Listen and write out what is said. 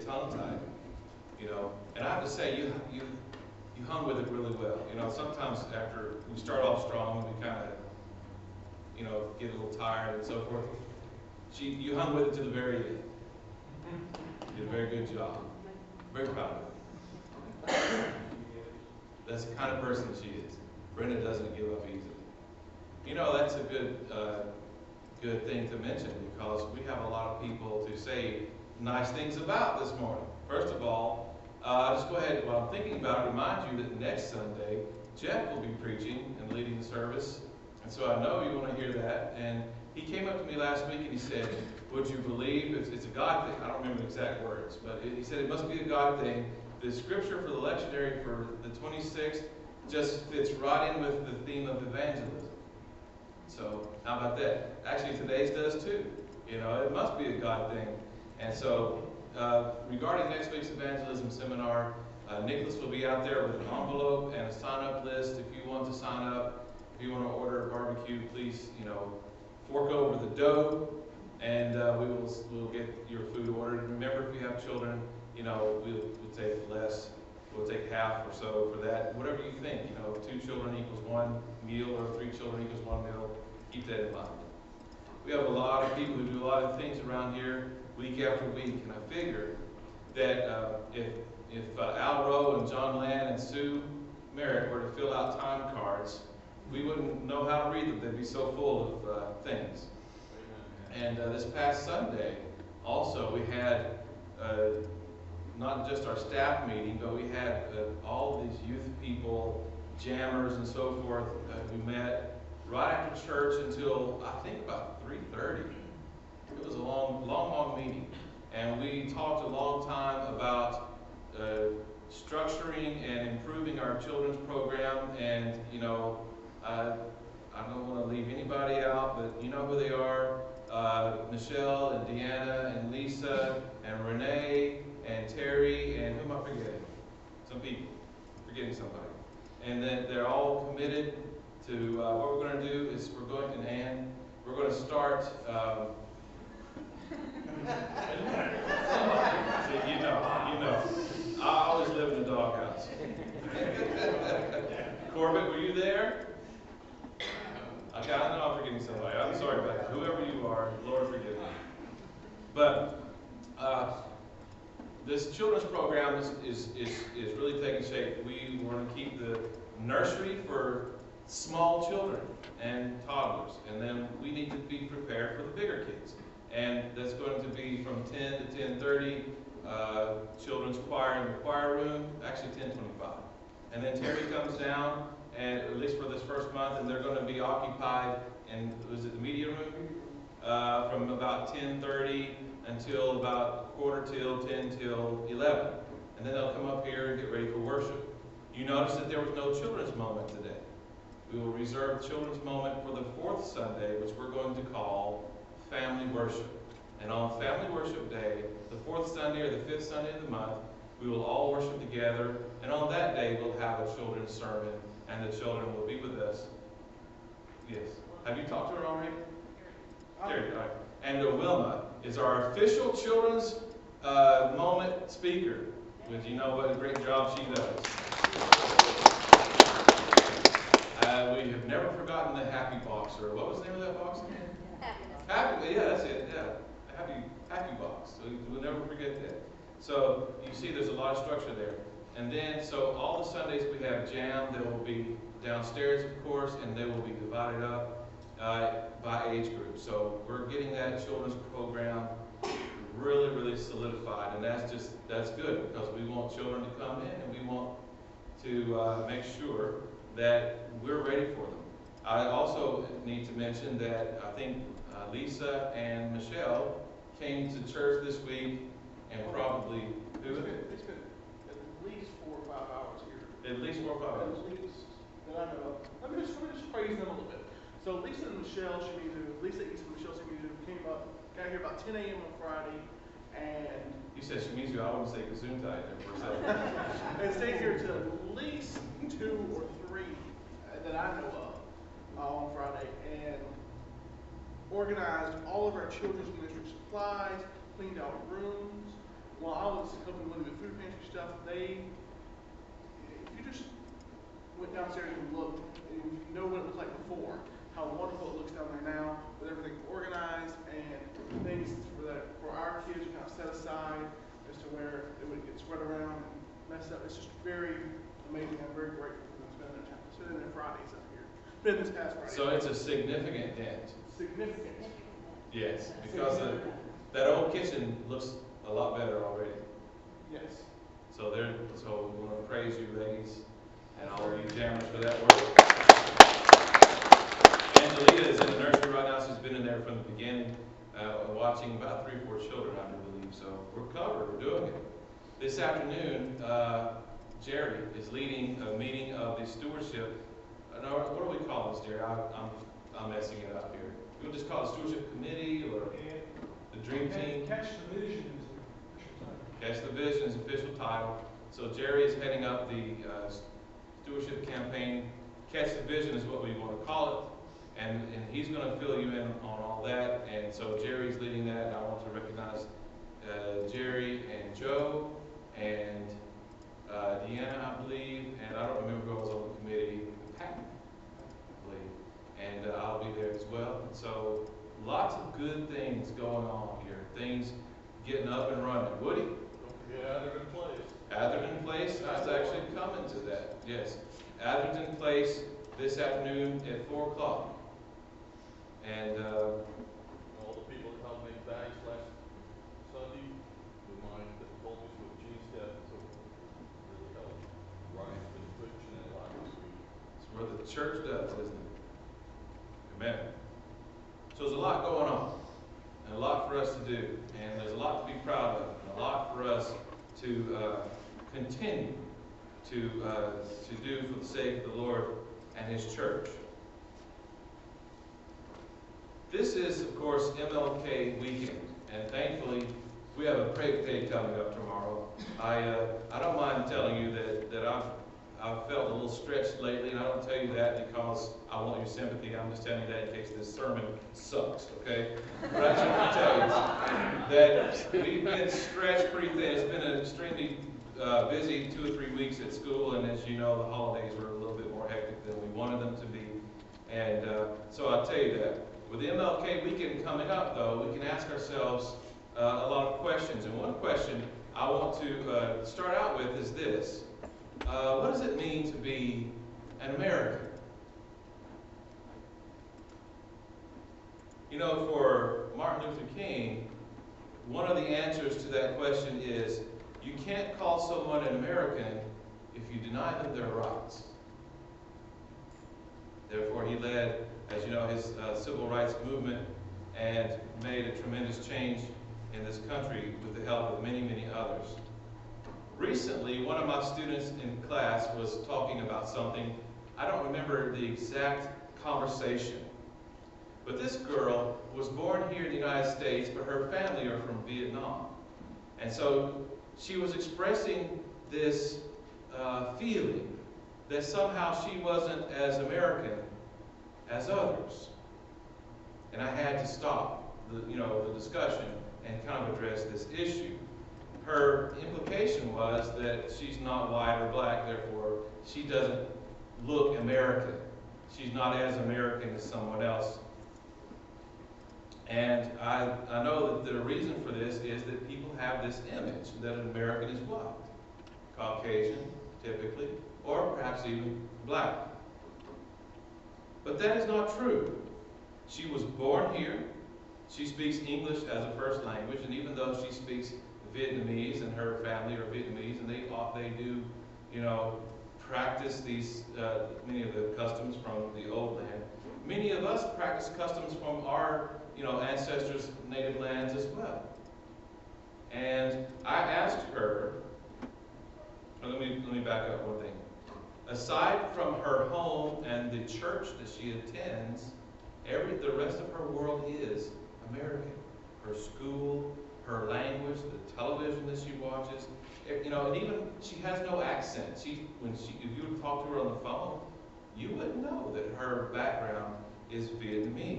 tongue-tied, you know. And I have to say, you hung with it really well. You know, sometimes after we start off strong, we kind of, you know, get a little tired and so forth. You hung with it to the very end. You did a very good job. Very proud of her. That's the kind of person she is. Brenda doesn't give up easily. You know, that's a good thing to mention, because we have a lot of people to say nice things about this morning. First of all, just go ahead, while I'm thinking about it, remind you that next Sunday, Jeff will be preaching and leading the service. And so I know you want to hear that. And he came up to me last week and he said, would you believe, it's a God thing, I don't remember the exact words, but he said it must be a God thing. The scripture for the lectionary for the 26th just fits right in with the theme of evangelism. So how about that? Actually, today's does too. You know, it must be a God thing. And so regarding next week's evangelism seminar, Nicholas will be out there with an envelope and a sign-up list. If you want to sign up, if you want to order a barbecue, please, you know, fork over the dough, and we'll get your food ordered. Remember, if you have children, you know, we'll take less. We'll take half or so for that. Whatever you think, you know, 2 children equals 1 meal, or 3 children equals 1 meal. Keep that in mind. We have a lot of people who do a lot of things around here week after week, and I figure that if Al Rowe and John Land and Sue Merritt were to fill out time cards, we wouldn't know how to read them. They'd be so full of things. And this past Sunday, also, we had not just our staff meeting, but we had all of these youth people, jammers and so forth. We met right after church until, I think, about 3:30. It was a long meeting. And we talked a long time about structuring and improving our children's program. And, you know, I don't want to leave anybody out, but you know who they are. Michelle and Deanna and Lisa and Renee and Terry, and who am I forgetting? Some people. Forgetting somebody. And then they're all committed to what we're going to do is we're going to start see, you know. I always live in the doghouse. Corbett, were you there? Okay, I know I'm forgetting somebody. I'm sorry about that. Whoever you are, Lord forgive me. But this children's program is really taking shape. We want to keep the nursery for small children and toddlers, and then we need to be prepared for the bigger kids. And that's going to be from 10 to 10:30, children's choir in the choir room, actually 10:25. And then Terry comes down, and at least for this first month, and they're going to be occupied in, was it the media room? From about 10:30 until about 10 till 11. And then they'll come up here and get ready for worship. You notice that there was no children's moment today. We will reserve children's moment for the 4th Sunday, which we're going to call Family Worship. And on Family Worship Day, the 4th Sunday or the 5th Sunday of the month, we will all worship together. And on that day, we'll have a children's sermon, and the children will be with us. Yes. Have you talked to her already? There you go. And Wilma is our official children's moment speaker. Which you know what a great job she does. We have never forgotten the Happy Box, or what was the name of that box again? Happy, yeah, that's it, yeah. Happy Box. So we'll never forget that. So you see there's a lot of structure there. And then, so all the Sundays we have jam. They will be downstairs, of course, and they will be divided up by age group. So we're getting that children's program really, really solidified, and that's good, because we want children to come in, and we want to make sure that we're ready for them. I also need to mention that I think Lisa and Michelle came to church this week, and probably who? They spent at least 4 or 5 hours here. At least 4 or 5 hours. At least that I know of. Let me just praise them a little bit. So Lisa and Michelle Lisa East and Michelle Shimizu got here about 10 a.m. on Friday, and you said Shimizu, I want to say Gesundheit there for a second. and stayed here till at least 2 or 3 that I know of on Friday, and organized all of our children's ministry supplies, cleaned out rooms, while I was helping with the food pantry stuff, if you just went downstairs and looked, and if you know what it looked like before, how wonderful it looks down there now, with everything organized and things for our kids to kind of set aside as to where it would get spread around and messed up. It's just very amazing. I'm very grateful for them spending their time, spending their Fridays up here. Spending this past Friday. So it's a significant dent. Significant. Yes, because that old kitchen looks a lot better already. Yes. So we want to praise you ladies and all of you jammers for that work. Angelita is in the nursery right now. She's been in there from the beginning, watching about 3 or 4 children, I do believe. So we're covered. We're doing it. This afternoon, Jerry is leading a meeting of the stewardship. What do we call this, Jerry? I'm messing it up here. We'll just call it stewardship committee or the dream team. Catch the Vision is the official title. Catch the Vision is the official title. So Jerry is heading up the stewardship campaign. Catch the Vision is what we want to call it. And he's going to fill you in on all that. And so Jerry's leading that. And I want to recognize Jerry and Joe and Deanna, I believe. And I don't remember who was on the committee. Pat, I believe. And I'll be there as well. And so lots of good things going on here. Things getting up and running. Woody? Yeah, Atherton Place. Atherton Place? I was actually coming to that. Yes. Atherton Place this afternoon at 4 o'clock. And All the people that helped make bags last Sunday with my difficulties with Gene's death, so really helped. Ryan's been preaching and a lot this week. it's where the church does, isn't it? Amen. So there's a lot going on, and a lot for us to do, and there's a lot to be proud of, and a lot for us to continue to do for the sake of the Lord and His church. This is, of course, MLK weekend, and thankfully we have a great day coming up tomorrow. I don't mind telling you that I've felt a little stretched lately, and I don't tell you that because I want your sympathy. I'm just telling you that in case this sermon sucks, okay? But I just want to tell you that we've been stretched pretty thin. It's been an extremely busy 2 or 3 weeks at school, and as you know, the holidays were a little bit more hectic than we wanted them to be. And so I'll tell you that. With the MLK weekend coming up, though, we can ask ourselves a lot of questions. And one question I want to start out with is this. What does it mean to be an American? You know, for Martin Luther King, one of the answers to that question is you can't call someone an American if you deny them their rights. Therefore, he led, as you know, his civil rights movement and made a tremendous change in this country with the help of many, many others. Recently, one of my students in class was talking about something. I don't remember the exact conversation, but this girl was born here in the United States, but her family are from Vietnam. And so she was expressing this feeling that somehow she wasn't as American as others. And I had to stop the discussion and kind of address this issue. Her implication was that she's not white or black, therefore she doesn't look American. She's not as American as someone else. And I know that the reason for this is that people have this image that an American is white, Caucasian, typically, or perhaps even black. But that is not true. She was born here. She speaks English as a first language, and even though she speaks Vietnamese and her family are Vietnamese, and they do, practice these many of the customs from the old land. Many of us practice customs from our ancestors' native lands as well. And I asked her. Let me back up one thing. Aside from her home and the church that she attends, the rest of her world is American. Her school, her language, the television that she watches, and even she has no accent. If you would talk to her on the phone, you wouldn't know that her background is Vietnamese.